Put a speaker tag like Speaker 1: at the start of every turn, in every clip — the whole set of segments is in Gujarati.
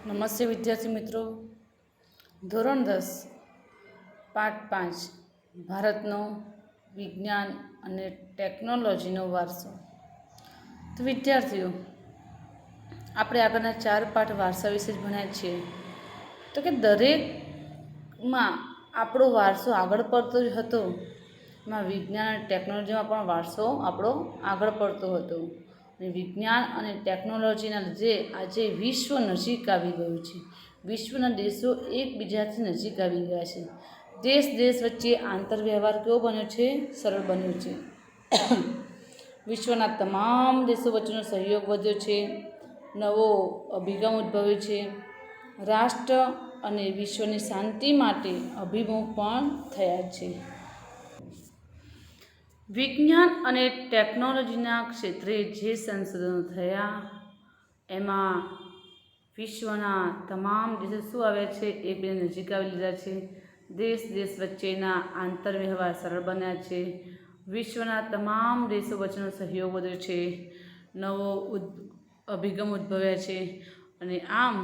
Speaker 1: નમસ્તે વિદ્યાર્થી મિત્રો, ધોરણ 10 પાઠ 5 ભારતનો વિજ્ઞાન અને ટેકનોલોજીનો વારસો. તો વિદ્યાર્થીઓ, આપણે આગળના 4 પાઠ વારસા વિશે જ ભણ્યા છીએ. તો કે દરેકમાં આપણો વારસો આગળ પડતો જ હતો. એમાં વિજ્ઞાન અને ટેકનોલોજીમાં પણ વારસો આપણો આગળ પડતો હતો. અને વિજ્ઞાન અને ટેકનોલોજીના લીધે આજે વિશ્વ નજીક આવી ગયું છે. વિશ્વના દેશો એકબીજાથી નજીક આવી ગયા છે. દેશ વચ્ચે આંતરવ્યવહાર કેવો બન્યો છે? સરળ બન્યો છે. વિશ્વના તમામ દેશો વચ્ચેનો સહયોગ વધ્યો છે. નવો અભિગમ ઉદ્ભવ્યો છે. રાષ્ટ્ર અને વિશ્વની શાંતિ માટે અભિમુખ પણ થયા છે. વિજ્ઞાન અને ટેકનોલોજીના ક્ષેત્રે જે સંશોધનો થયા એમાં વિશ્વના તમામ દેશો શું આવ્યા છે? એકબીજા નજીક આવી લીધા છે. દેશ વચ્ચેના આંતરવ્યવહાર સરળ બન્યા છે. વિશ્વના તમામ દેશો વચ્ચેનો સહયોગ વધ્યો છે. નવો અભિગમ ઉદ્ભવ્યા છે. અને આમ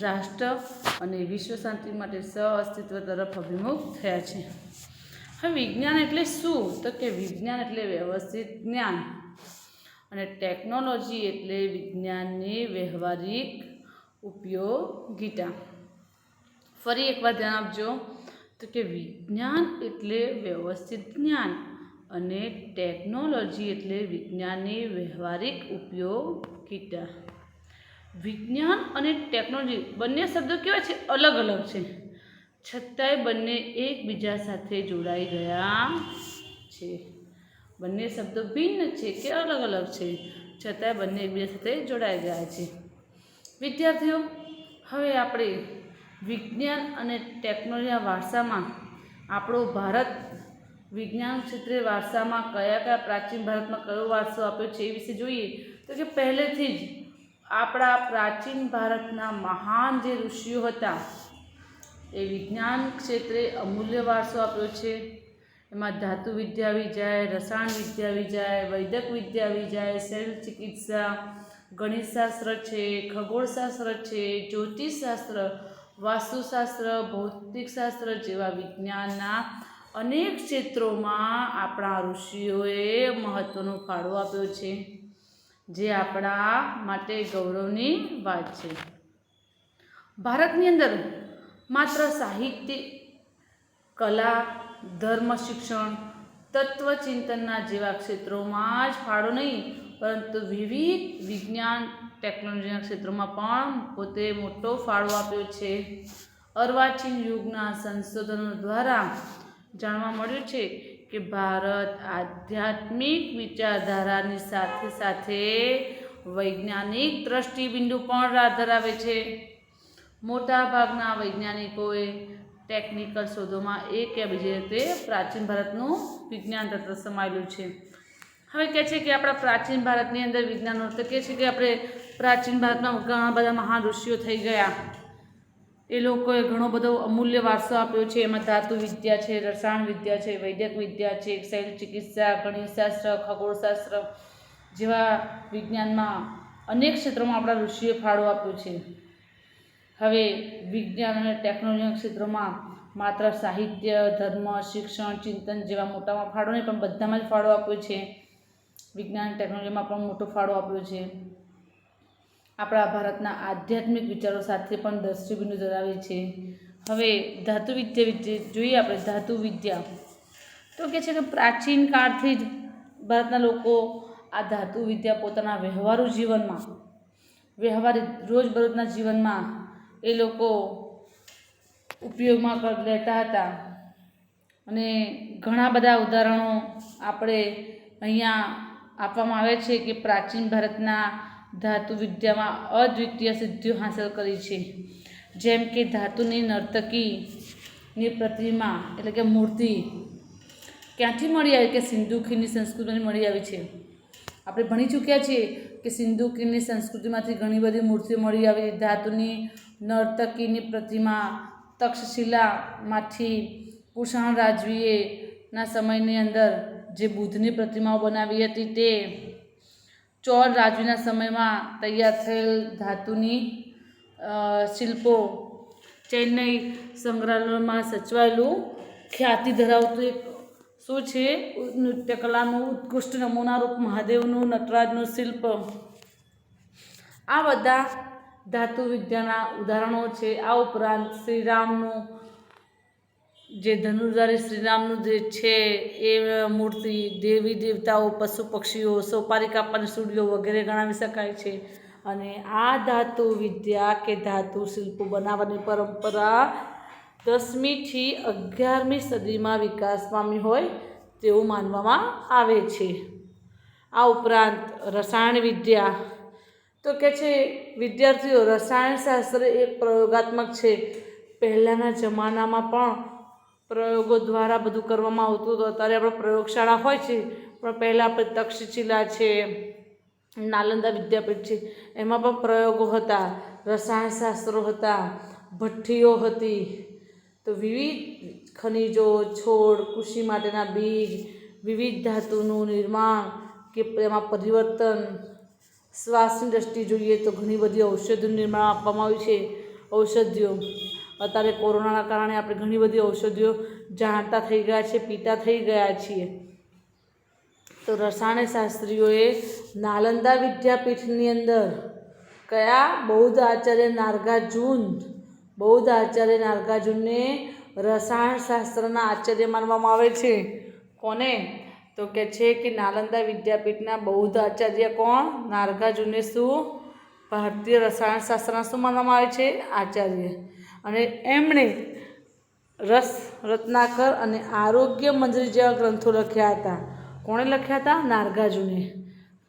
Speaker 1: રાષ્ટ્ર અને વિશ્વ શાંતિ માટે સહઅસ્તિત્વ તરફ અભિમુખ થયા છે. હવે વિજ્ઞાન એટલે શું? તો કે વિજ્ઞાન એટલે વ્યવસ્થિત જ્ઞાન અને ટેકનોલોજી એટલે વિજ્ઞાનની વ્યવહારિક ઉપયોગિતા. ફરી એકવાર ધ્યાન આપજો. તો કે વિજ્ઞાન એટલે વ્યવસ્થિત જ્ઞાન અને ટેકનોલોજી એટલે વિજ્ઞાનની વ્યવહારિક ઉપયોગિતા. વિજ્ઞાન અને ટેકનોલોજી બંને શબ્દો કેવા છે? અલગ અલગ છે, છતાંય બંને એકબીજા સાથે જોડાઈ ગયા છે. બંને શબ્દો ભિન્ન છે કે અલગ અલગ છે, છતાંય બંને એકબીજા સાથે જોડાઈ ગયા છે. વિદ્યાર્થીઓ, હવે આપણે વિજ્ઞાન અને ટેકનોલોજીના વારસામાં આપણો ભારત વિજ્ઞાન ક્ષેત્રે વારસામાં કયા પ્રાચીન ભારતમાં કયો વારસો આપ્યો છે એ વિશે જોઈએ. તો કે પહેલેથી જ આપણા પ્રાચીન ભારતના મહાન જે ઋષિઓ હતા એ વિજ્ઞાન ક્ષેત્રે અમૂલ્ય વારસો આપ્યો છે. એમાં ધાતુ વિદ્યા આવી જાય, રસાયણ વિદ્યા આવી જાય, વૈદક વિદ્યા આવી જાય, શૈલ ચિકિત્સા, ગણિતશાસ્ત્ર છે, ખગોળશાસ્ત્ર છે, જ્યોતિષશાસ્ત્ર, વાસ્તુશાસ્ત્ર, ભૌતિકશાસ્ત્ર જેવા વિજ્ઞાનના અનેક ક્ષેત્રોમાં આપણા ઋષિઓએ મહત્ત્વનો ફાળો આપ્યો છે, જે આપણા માટે ગૌરવની વાત છે. ભારતની અંદર માત્ર સાહિત્ય, કલા, ધર્મ શિક્ષણ, તત્વચિંતનના જેવા ક્ષેત્રોમાં જ ફાળો નહીં, પરંતુ વિવિધ વિજ્ઞાન ટેકનોલોજીના ક્ષેત્રોમાં પણ પોતે મોટો ફાળો આપ્યો છે. અર્વાચીન યુગના સંશોધનો દ્વારા જાણવા મળ્યું છે કે ભારત આધ્યાત્મિક વિચારધારાની સાથે સાથે વૈજ્ઞાનિક દ્રષ્ટિબિંદુ પણ ધરાવે છે. મોટાભાગના વૈજ્ઞાનિકોએ ટેકનિકલ શોધોમાં એક કે બીજી રીતે પ્રાચીન ભારતનું વિજ્ઞાન તત્વ સમાયેલું છે. હવે કહે છે કે આપણા પ્રાચીન ભારતની અંદર વિજ્ઞાનનો અર્થ કહે છે કે આપણે પ્રાચીન ભારતમાં ઘણા બધા મહાન ઋષિઓ થઈ ગયા. એ લોકોએ ઘણો બધો અમૂલ્ય વારસો આપ્યો છે. એમાં ધાતુ વિદ્યા છે, રસાયણ વિદ્યા છે, વૈદક વિદ્યા છે, શૈલ ચિકિત્સા, ગણિતશાસ્ત્ર, ખગોળશાસ્ત્ર જેવા વિજ્ઞાનમાં અનેક ક્ષેત્રોમાં આપણા ઋષિએ ફાળો આપ્યો છે. હવે વિજ્ઞાન અને ટેકનોલોજીના ક્ષેત્રોમાં માત્ર સાહિત્ય, ધર્મ, શિક્ષણ, ચિંતન જેવા મોટામાં ફાળો નહીં, પણ બધામાં જ ફાળો આપ્યો છે. વિજ્ઞાન ટેકનોલોજીમાં પણ મોટો ફાળો આપ્યો છે. આપણા ભારતના આધ્યાત્મિક વિચારો સાથે પણ દ્રષ્ટિબિંદુ ધરાવે છે. હવે ધાતુ વિદ્યા જોઈએ આપણે. ધાતુ વિદ્યા તો કહે છે કે પ્રાચીન કાળથી જ ભારતના લોકો આ ધાતુ વિદ્યા પોતાના વ્યવહારુ જીવનમાં, રોજબરોજના જીવનમાં એ લોકો ઉપયોગમાં લેતા હતા. અને ઘણા બધા ઉદાહરણો આપણે અહીંયા આપવામાં આવે છે કે પ્રાચીન ભારતના ધાતુ વિદ્યામાં અદ્વિતીય સિદ્ધિઓ હાંસલ કરી છે. જેમ કે ધાતુની નર્તકીની પ્રતિમા એટલે કે મૂર્તિ ક્યાંથી મળી આવી? કે સિંધુ ખીણની સંસ્કૃતિમાંથી મળી આવી છે. આપણે ભણી ચૂક્યા છીએ કે સિંધુ ખીણની સંસ્કૃતિમાંથી ઘણી બધી મૂર્તિઓ મળી આવી. ધાતુની નર્તકીની પ્રતિમા તક્ષશિલામાંથી કુષાણ રાજવીના સમયની અંદર જે બુદ્ધની પ્રતિમાઓ બનાવી હતી તે ચોળ રાજવીના સમયમાં તૈયાર થયેલ ધાતુની શિલ્પો ચેન્નઈ સંગ્રહાલયમાં સચવાયેલું ખ્યાતિ ધરાવતું એક શું છે નૃત્યકલાનું ઉત્કૃષ્ટ નમૂનારૂપ મહાદેવનું નટરાજનું શિલ્પ. આ બધા ધાતુ વિદ્યાના ઉદાહરણો છે. આ ઉપરાંત શ્રીરામનું જે ધનુર્ધારી શ્રીરામનું જે છે એ મૂર્તિ, દેવી દેવતાઓ, પશુ પક્ષીઓ, સોપારી કાપવાની સૂડીઓ વગેરે ગણાવી શકાય છે. અને આ ધાતુ વિદ્યા કે ધાતુ શિલ્પો બનાવવાની પરંપરા 10મી થી 11મી સદીમાં વિકાસ પામી હોય તેવું માનવામાં આવે છે. આ ઉપરાંત રસાયણ વિદ્યા તો કે છે વિદ્યાર્થીઓ રસાયણશાસ્ત્ર એક પ્રયોગાત્મક છે. પહેલાંના જમાનામાં પણ પ્રયોગો દ્વારા બધું કરવામાં આવતું હતું. અત્યારે આપણે પ્રયોગશાળા હોય છે પણ પહેલાં આપણે તક્ષશિલા છે, નાલંદા વિદ્યાપીઠ છે, એમાં પણ પ્રયોગો હતા, રસાયણશાસ્ત્રો હતા, ભઠ્ઠીઓ હતી. તો વિવિધ ખનિજો, છોડ, કૃષિ માટેના બીજ, વિવિધ ધાતુનું નિર્માણ કે એમાં પરિવર્તન, શ્વાસની દ્રષ્ટિએ જોઈએ તો ઘણી બધી ઔષધિઓનું નિર્માણ આપવામાં આવ્યું છે. ઔષધિઓ અત્યારે કોરોનાના કારણે આપણે ઘણી બધી ઔષધિઓ જાણતા થઈ ગયા છે, પીતા થઈ ગયા છીએ. તો રસાયણશાસ્ત્રીઓએ નાલંદા વિદ્યાપીઠની અંદર કયા બૌદ્ધ આચાર્ય નાર્ગાર્જુનને રસાયણશાસ્ત્રના આચાર્ય માનવામાં આવે છે. કોને? તો કે છે કે નાલંદા વિદ્યાપીઠના બૌદ્ધ આચાર્ય કોણ? નાર્ગાર્જુનને શું ભારતીય રસાયણશાસ્ત્રના શું માનવામાં આવે છે? આચાર્ય. અને એમણે રસ રત્નાકર અને આરોગ્ય મંજરી જેવા ગ્રંથો લખ્યા હતા. કોણે લખ્યા હતા? નાર્ગાર્જુને.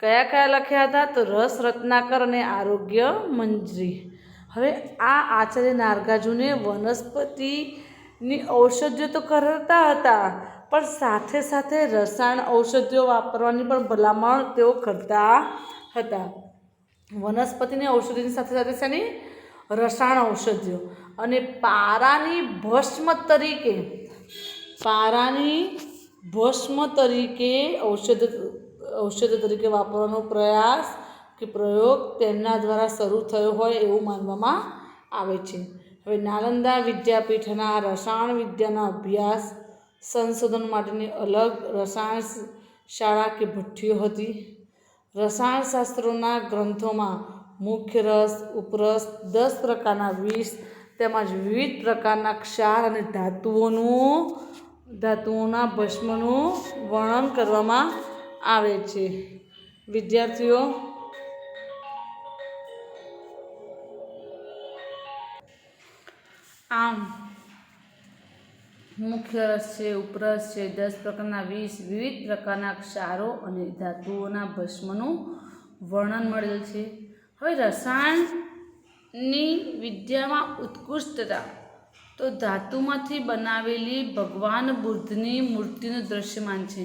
Speaker 1: કયા કયા લખ્યા હતા? તો રસ રત્નાકર અને આરોગ્ય મંજરી. હવે આ આચાર્ય નાર્ગાર્જુને વનસ્પતિની ઔષધિઓ તો કરતા હતા પણ સાથે સાથે રસાયણ ઔષધિઓ વાપરવાની પણ ભલામણ તેઓ કરતા હતા. વનસ્પતિની ઔષધિની સાથે સાથે શેની? રસાયણ ઔષધિઓ. અને પારાની ભસ્મ તરીકે ઔષધ તરીકે વાપરવાનો પ્રયાસ કે પ્રયોગ તેમના દ્વારા શરૂ થયો હોય એવું માનવામાં આવે છે. હવે નાલંદા વિદ્યાપીઠના રસાયણ વિદ્યાના અભ્યાસ સંશોધન માટેની અલગ રસાયણ શાળા કે ભઠ્ઠીઓ હતી. રસાયણશાસ્ત્રોના ગ્રંથોમાં મુખ્ય રસ, ઉપરસ, 10 પ્રકારના વિષ તેમજ વિવિધ પ્રકારના ક્ષાર અને ધાતુઓના ભસ્મનું વર્ણન કરવામાં આવે છે. વિદ્યાર્થીઓ આમ મુખ્ય રસ છે, ઉપરસ છે, 10 પ્રકારના વિષ, વિવિધ પ્રકારના ક્ષારો અને ધાતુઓના ભસ્મનું વર્ણન મળેલ છે. હવે રસાયણની વિદ્યામાં ઉત્કૃષ્ટતા તો ધાતુમાંથી બનાવેલી ભગવાન બુદ્ધની મૂર્તિનું દ્રશ્યમાન છે.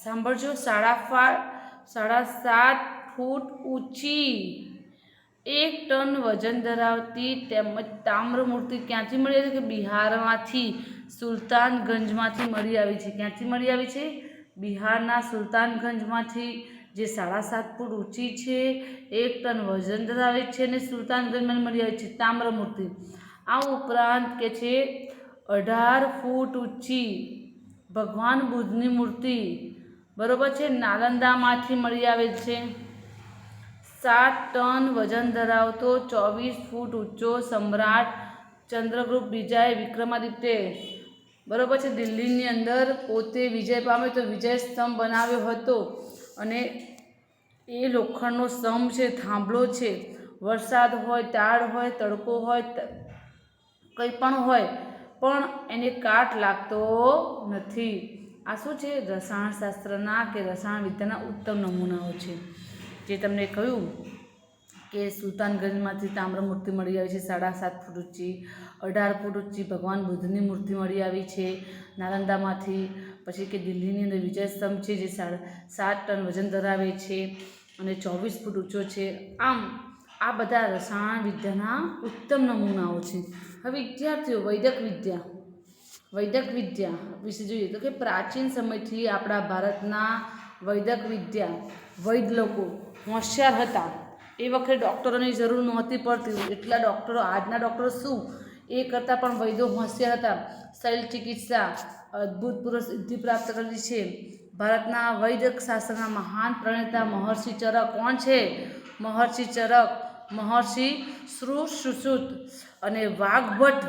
Speaker 1: સાંભળજો, 7.5 ફૂટ ઊંચી, 1 ટન વજન ધરાવતી તેમજ તામ્ર મૂર્તિ ક્યાંથી મળી આવી? કે બિહારમાંથી, સુલતાનગંજમાંથી મળી આવી છે. ક્યાંથી મળી આવી છે? બિહારના સુલતાનગંજમાંથી, જે 7.5 ફૂટ ઊંચી છે, 1 ટન વજન ધરાવે છે અને સુલતાનગંજમાં મળી આવી છે તામ્ર મૂર્તિ. આ ઉપરાંત કે છે 18 ફૂટ ઊંચી ભગવાન બુદ્ધની મૂર્તિ, બરોબર છે, નાલંદામાંથી મળી આવે છે. 7 ટન વજન ધરાવતો 24 ફૂટ ઊંચો સમ્રાટ ચંદ્રગુપ્ત બીજાએ વિક્રમાદિત્ય, બરોબર છે, દિલ્હીની અંદર પોતે વિજય પામ્યો તો વિજય સ્તંભ બનાવ્યો હતો. અને એ લોખંડનો સ્તંભ છે, થાંભલો છે. વરસાદ હોય, તાડ હોય, તડકો હોય, કંઈ પણ હોય પણ એને કાટ લાગતો નથી. આ શું છે? રસાયણશાસ્ત્રના કે રસાયણ વિદ્યાના ઉત્તમ નમૂનાઓ છે. જે તમને કહ્યું કે સુલતાનગંજમાંથી તામ્ર મૂર્તિ મળી આવી છે 7.5 ફૂટ ઊંચી, 18 ફૂટ ઊંચી ભગવાન બુદ્ધની મૂર્તિ મળી આવી છે નાલંદામાંથી. પછી કે દિલ્હીની અંદર વિજય સ્તંભ છે જે 7 ટન વજન ધરાવે છે અને 24 ફૂટ ઊંચો છે. આમ આ બધા રસાયણ વિદ્યાના ઉત્તમ નમૂનાઓ છે. હવે વિદ્યાર્થીઓ વૈદક વિદ્યા વિશે જોઈએ તો કે પ્રાચીન સમયથી આપણા ભારતના વૈદક વિદ્યા, વૈદ લોકો હોશિયાર હતા. એ વખતે ડૉક્ટરોની જરૂર નહોતી પડતી, એટલા ડૉક્ટરો, આજના ડૉક્ટરો શું એ કરતાં પણ વૈદ્યો હોશિયાર હતા. શૈલ ચિકિત્સા અદ્ભુતપૂર્વ સિદ્ધિ પ્રાપ્ત કરેલી છે. ભારતના વૈદક શાસ્ત્રના મહાન પ્રણેતા મહર્ષિ ચરક કોણ છે? મહર્ષિ ચરક, મહર્ષિ સુશ્રુત અને વાઘભટ્ટ,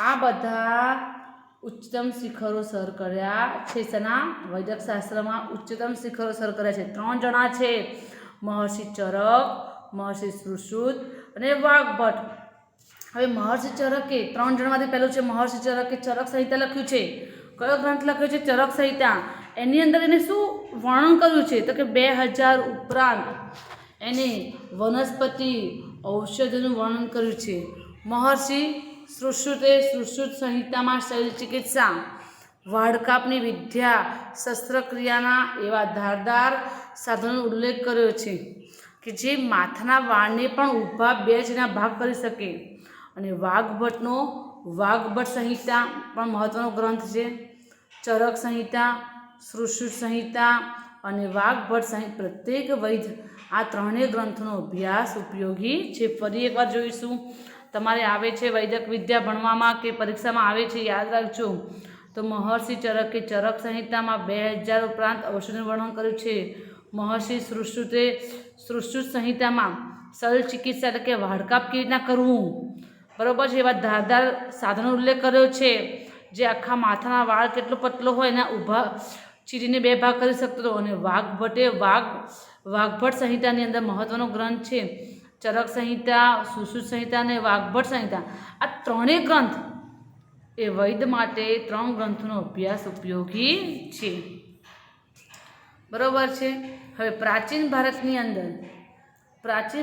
Speaker 1: આ બધા ઉચ્ચતમ શિખરો સર કર્યા છે. શેના? વૈદક શાસ્ત્રમાં ઉચ્ચતમ શિખરો સર કર્યા છે. 3 જણા છે, મહર્ષિ ચરક, મહર્ષિ સુશ્રુત અને વાઘભટ્ટ. હવે મહર્ષિ ચરકે 3 જણમાંથી પહેલું છે મહર્ષિ ચરકે ચરક સંહિતા લખ્યું છે. કયો ગ્રંથ લખ્યો છે? ચરક સંહિતા. એની અંદર એને શું વર્ણન કર્યું છે? તો કે 2000 ઉપરાંત એને વનસ્પતિ ઔષધિનું વર્ણન કર્યું છે. મહર્ષિ સુશ્રુતે સુશ્રુત સંહિતામાં શૈલ ચિકિત્સા, વાળકાપની વિદ્યા, શસ્ત્રક્રિયાના એવા ધારદાર સાધનોનો ઉલ્લેખ કર્યો છે કે જે માથાના વાળને પણ ઊભા 2 જણા ભાગ કરી શકે. અને વાઘભટ્ટનો વાઘભટ્ટ સંહિતા પણ મહત્વનો ગ્રંથ છે. ચરક સંહિતા, સુશ્રુત સંહિતા અને વાઘભટ્ટ સંહિતા, પ્રત્યેક વૈદ્ય આ 3 ગ્રંથોનો અભ્યાસ ઉપયોગી છે. ફરી એકવાર જોઈશું. તમારે આવે છે વૈદક વિદ્યા ભણવામાં કે પરીક્ષામાં આવે છે, યાદ રાખજો. તો મહર્ષિ ચરકે ચરક સંહિતામાં 2000 ઉપરાંત ઔષધિનું વર્ણન કર્યું છે. મહર્ષિ સુશ્રુતે સુશ્રુત સંહિતામાં શૈલ ચિકિત્સા એટલે કે વાળકાપ કેવી રીતના કરવું, બરાબર છે, એવા ધારદાર સાધનો ઉલ્લેખ કર્યો છે. જે આખા માથાના વાળ કેટલો પતલો હોય એના ઊભા ચીરીને 2 ભાગ કરી શકતો હતો. અને વાઘભટ્ટ સંહિતાની અંદર મહત્વનો ગ્રંથ છે ચરક સંહિતા, સુશ્રુત સંહિતા અને વાઘભટ્ટ સંહિતા. આ 3 ગ્રંથ એ વૈદ્ય માટે 3 ગ્રંથોનો અભ્યાસ ઉપયોગી છે, બરાબર છે. હવે પ્રાચીન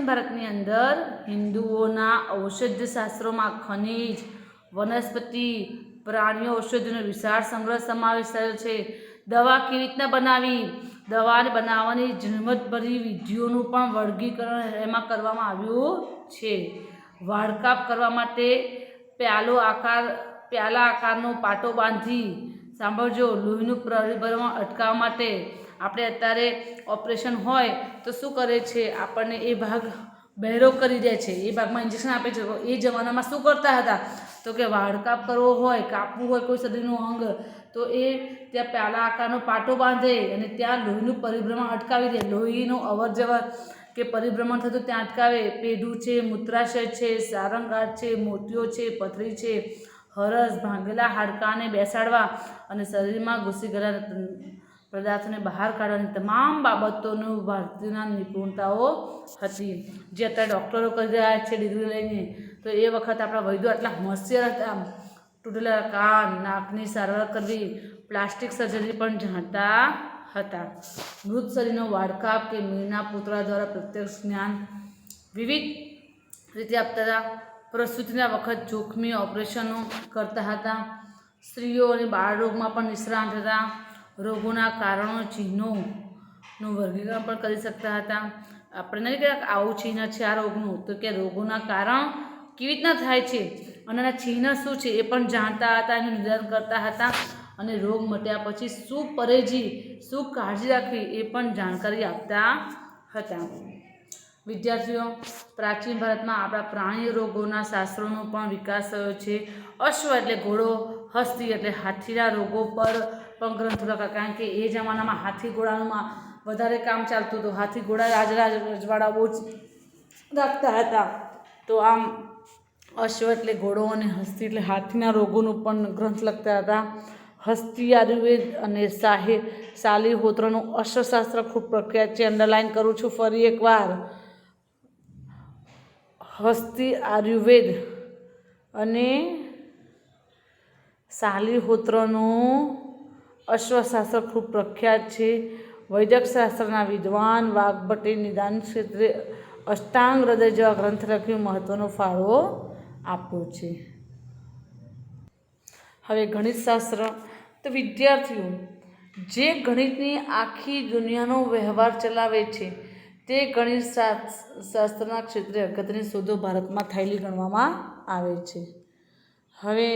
Speaker 1: ભારતની અંદર હિન્દુઓના ઔષધ્ય શાસ્ત્રોમાં ખનિજ, વનસ્પતિ, પ્રાણીઓ ઔષધિનો વિશાળ સંગ્રહ સમાવેશ થયેલ છે. દવા કેવી રીતના બનાવી, દવાને બનાવવાની ઝીણવટભરી વિધિઓનું પણ વર્ગીકરણ એમાં કરવામાં આવ્યું છે. વાળકાપ કરવા માટે પ્યાલા આકારનો પાટો બાંધી, સાંભળજો, લોહીનું પરિભ્રમણ અટકાવવા માટે આપણે અત્યારે ઓપરેશન હોય તો શું કરે છે, આપણને એ ભાગ બહેરો કરી દે છે, એ ભાગમાં ઇન્જેક્શન આપે છે. એ જમાનામાં શું કરતા હતા? તો કે વાળકાપ કરવો હોય, કાપવું હોય કોઈ શરીરનું અંગ, તો એ ત્યાં પ્યાલા આકારનો પાટો બાંધે અને ત્યાં લોહીનું પરિભ્રમણ અટકાવી દે. લોહીનું અવરજવર કે પરિભ્રમણ થતું ત્યાં અટકાવે. પેઢું છે, મૂત્રાશય છે, સારંગાટ છે, મોતિયો છે, પથરી છે, હરસ, ભાંગેલા હાડકાને બેસાડવા અને શરીરમાં ઘૂસી ગયેલા પદાર્થોને બહાર કાઢવાની તમામ બાબતોનું ભારતીયના નિપુણતાઓ હતી, જે અત્યારે ડૉક્ટરો કરી રહ્યા છે ડિગ્રી લઈને. તો એ વખત આપણા વૈદ્યો આટલા હોશિયાર હતા. તૂટેલા કાન, નાકની સારવાર કરવી, પ્લાસ્ટિક સર્જરી પણ જાણતા હતા. મૃત શરીરનો વાળકાપ કે મીણના પૂતળા દ્વારા પ્રત્યક્ષ જ્ઞાન વિવિધ રીતે આપતા હતા. પ્રસૂતિના વખત જોખમી ઓપરેશનો કરતા હતા. સ્ત્રીઓ અને બાળરોગમાં પણ નિષ્ણાત હતા. રોગોના કારણો, ચિહ્નોનું વર્ગીકરણ પણ કરી શકતા હતા. આપણે નહીં કહેતા આવું ચિહ્ન છે આ રોગનું, તો કે રોગોના કારણ કેવી રીતના થાય છે અને એના ચિહ્ન શું છે એ પણ જાણતા હતા, એનું નિદાન કરતા હતા. અને રોગ મટ્યા પછી શું પરેજી, શું કાળજી રાખવી એ પણ જાણકારી આપતા હતા. વિદ્યાર્થીઓ, પ્રાચીન ભારતમાં આપણા પ્રાણી રોગોના શાસ્ત્રોનો પણ વિકાસ થયો છે. અશ્વ એટલે ઘોડો, હસ્તી એટલે હાથીના રોગો પર પણ ગ્રંથો લખ્યા, કારણ કે એ જમાનામાં હાથી ઘોડાનું વધારે કામ ચાલતું હતું. હાથી ઘોડા રજવાડા બહુ જ રાખતા હતા. તો આમ અશ્વ એટલે ઘોડો અને હસ્તી એટલે હાથીના રોગોનું પણ ગ્રંથ લખતા હતા. હસ્તી આયુર્વેદ અને શાલિહોત્રનું અશ્વશાસ્ત્ર ખૂબ પ્રખ્યાત છે. અંડરલાઇન કરું છું ફરી એકવાર. હસ્તી આયુર્વેદ અને શાલિહોત્રનું અશ્વશાસ્ત્ર ખૂબ પ્રખ્યાત છે. વૈદક શાસ્ત્રના વિદ્વાન વાઘભટ્ટે નિદાન ક્ષેત્રે અષ્ટાંગ હૃદય જેવા ગ્રંથ લખી મહત્વનો ફાળો આપ્યો છે. હવે ગણિતશાસ્ત્ર. તો વિદ્યાર્થીઓ, જે ગણિતની આખી દુનિયાનો વ્યવહાર ચલાવે છે તે ગણિત શાસ્ત્રના ક્ષેત્રે અગત્યની શોધો ભારતમાં થયેલી ગણવામાં આવે છે. હવે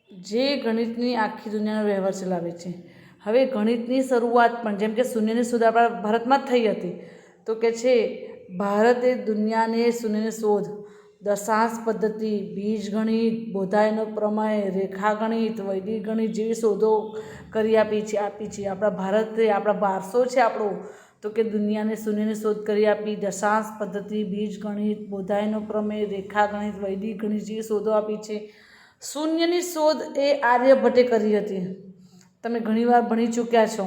Speaker 1: જે ગણિતની આખી દુનિયાનો વ્યવહાર ચલાવે છે, હવે ગણિતની શરૂઆત પણ જેમ કે શૂન્યની શોધ આપણા ભારતમાં જ થઈ હતી, તો કે છે ભારતે દુનિયાને શૂન્યની શોધ, દશાંશ પદ્ધતિ, બીજગણિત, બોધાયનો પ્રમેય, રેખાગણિત, વૈદિક ગણિત જેવી શોધો કરી આપી છે. આપણા ભારતે આપણા વારસો છે આપણો, તો કે દુનિયાને શૂન્યની શોધ કરી આપી, દશાંશ પદ્ધતિ, બીજગણિત, બોધાયનો પ્રમેય, રેખાગણિત, વૈદિક ગણિત જેવી શોધો આપી છે. શૂન્યની શોધ એ આર્યભટ્ટે કરી હતી. તમે ઘણીવાર ભણી ચૂક્યા છો.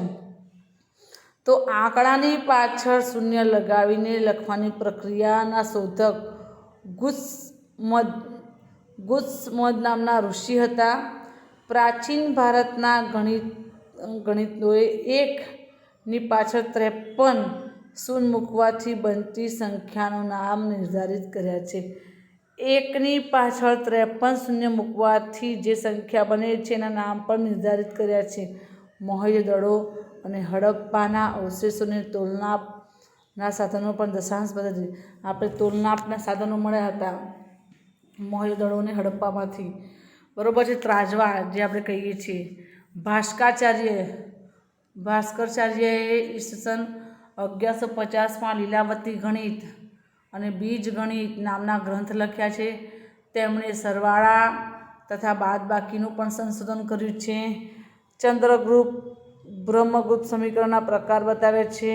Speaker 1: તો આંકડાની પાછળ શૂન્ય લગાવીને લખવાની પ્રક્રિયાના શોધક ગુસ્મદ નામના ઋષિ હતા. પ્રાચીન ભારતના ગણિતજ્ઞોએ એકની પાછળ 53 શૂન્ય મૂકવાથી બનતી સંખ્યાનું નામ નિર્ધારિત કર્યા છે. એકની પાછળ 53 શૂન્ય મૂકવાથી જે સંખ્યા બને છે એના નામ પણ નિર્ધારિત કર્યા છે. મોહેંજો-દડો અને હડપ્પાના અવશેષોને તોલનાપના સાધનો પણ દશાંશ પદ્ધતિ. આપણે તોલનાપના સાધનો મળ્યા હતા મોહેંજો-દડો અને હડપ્પામાંથી, બરોબર છે. ત્રાજવા જે આપણે કહીએ છીએ. ભાસ્કરાચાર્યએ ઈસવીસન 1150માં લીલાવતી ગણિત અને બીજગણિત નામના ગ્રંથ લખ્યા છે. તેમણે સરવાળા તથા બાદબાકીનું પણ સંશોધન કર્યું છે. ચંદ્રગુપ્ત બ્રહ્મગુપ્ત સમીકરણના પ્રકાર બતાવે છે.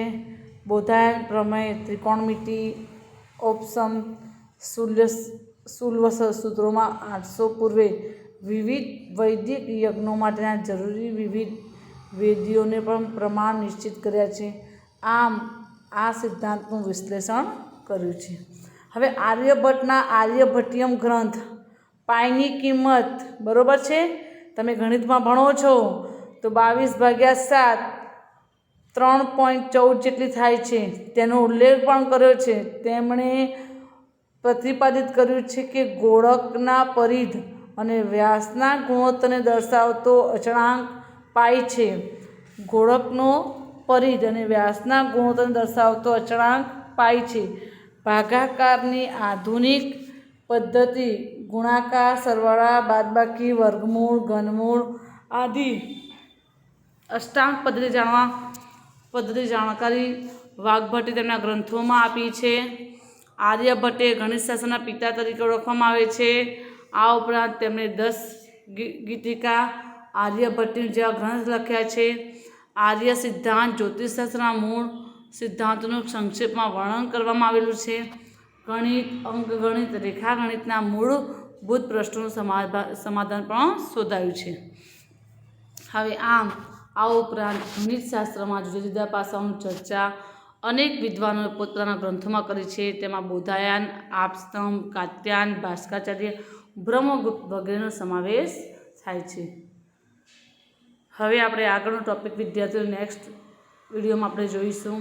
Speaker 1: બોધાયન પ્રમેય, ત્રિકોણમિતિ, ઔપસમ, શુલ્બ સૂત્રોમાં 800 પૂર્વે વિવિધ વૈદિક યજ્ઞો માટેના જરૂરી વિવિધ વેદીઓને પણ પ્રમાણ નિશ્ચિત કર્યા છે. આમ આ સિદ્ધાંતનું વિશ્લેષણ કર્યું છે. હવે આર્યભટ્ટના આર્યભટ્ટિયમ ગ્રંથ પાઈની કિંમત, બરોબર છે. તમે ગણિતમાં ભણો છો તો 22/7 3.14 જેટલી થાય છે. તેનો ઉલ્લેખ પણ કર્યો છે. તેમણે પ્રતિપાદિત કર્યું છે કે ગોળકના પરિધ અને વ્યાસના ગુણોત્તરને દર્શાવતો અચળાંક પાઈ છે. ગોળકનો પરિધ અને વ્યાસના ગુણોત્તરને દર્શાવતો અચળાંક પાઈ છે. ભાગાકારની આધુનિક પદ્ધતિ ગુણાકાર, સરવાળા, બાદબાકી, વર્ગમૂળ, ઘનમૂળ આદિ અષ્ટાંગ પદ્ધતિ જાણકારી વાઘભટ્ટે તેમના ગ્રંથોમાં આપી છે. આર્યભટ્ટે ગણિતશાસ્ત્રના પિતા તરીકે ઓળખવામાં આવે છે. આ ઉપરાંત તેમણે 10 ગીતિકા, આર્યભટ્ટ જેવા ગ્રંથ લખ્યા છે. આર્ય સિદ્ધાંત, જ્યોતિષશાસ્ત્રના મૂળ સિદ્ધાંતોનું સંક્ષેપમાં વર્ણન કરવામાં આવેલું છે. ગણિત, અંકગણિત, રેખાગણિતના મૂળભૂત પ્રશ્નોનું સમાધાન પણ શોધાયું છે. હવે આ ઉપરાંત ગણિતશાસ્ત્રમાં જુદા જુદા પાસાઓની ચર્ચા અનેક વિદ્વાનોએ પોતાના ગ્રંથોમાં કરી છે. તેમાં બોધાયન, આપસ્તંભ, કાત્યાયન, ભાસ્કરાચાર્ય, બ્રહ્મગુપ્ત વગેરેનો સમાવેશ થાય છે. હવે આપણે આગળનો ટોપિક વિદ્યાર્થીઓ નેક્સ્ટ વિડીયોમાં આપણે જોઈશું.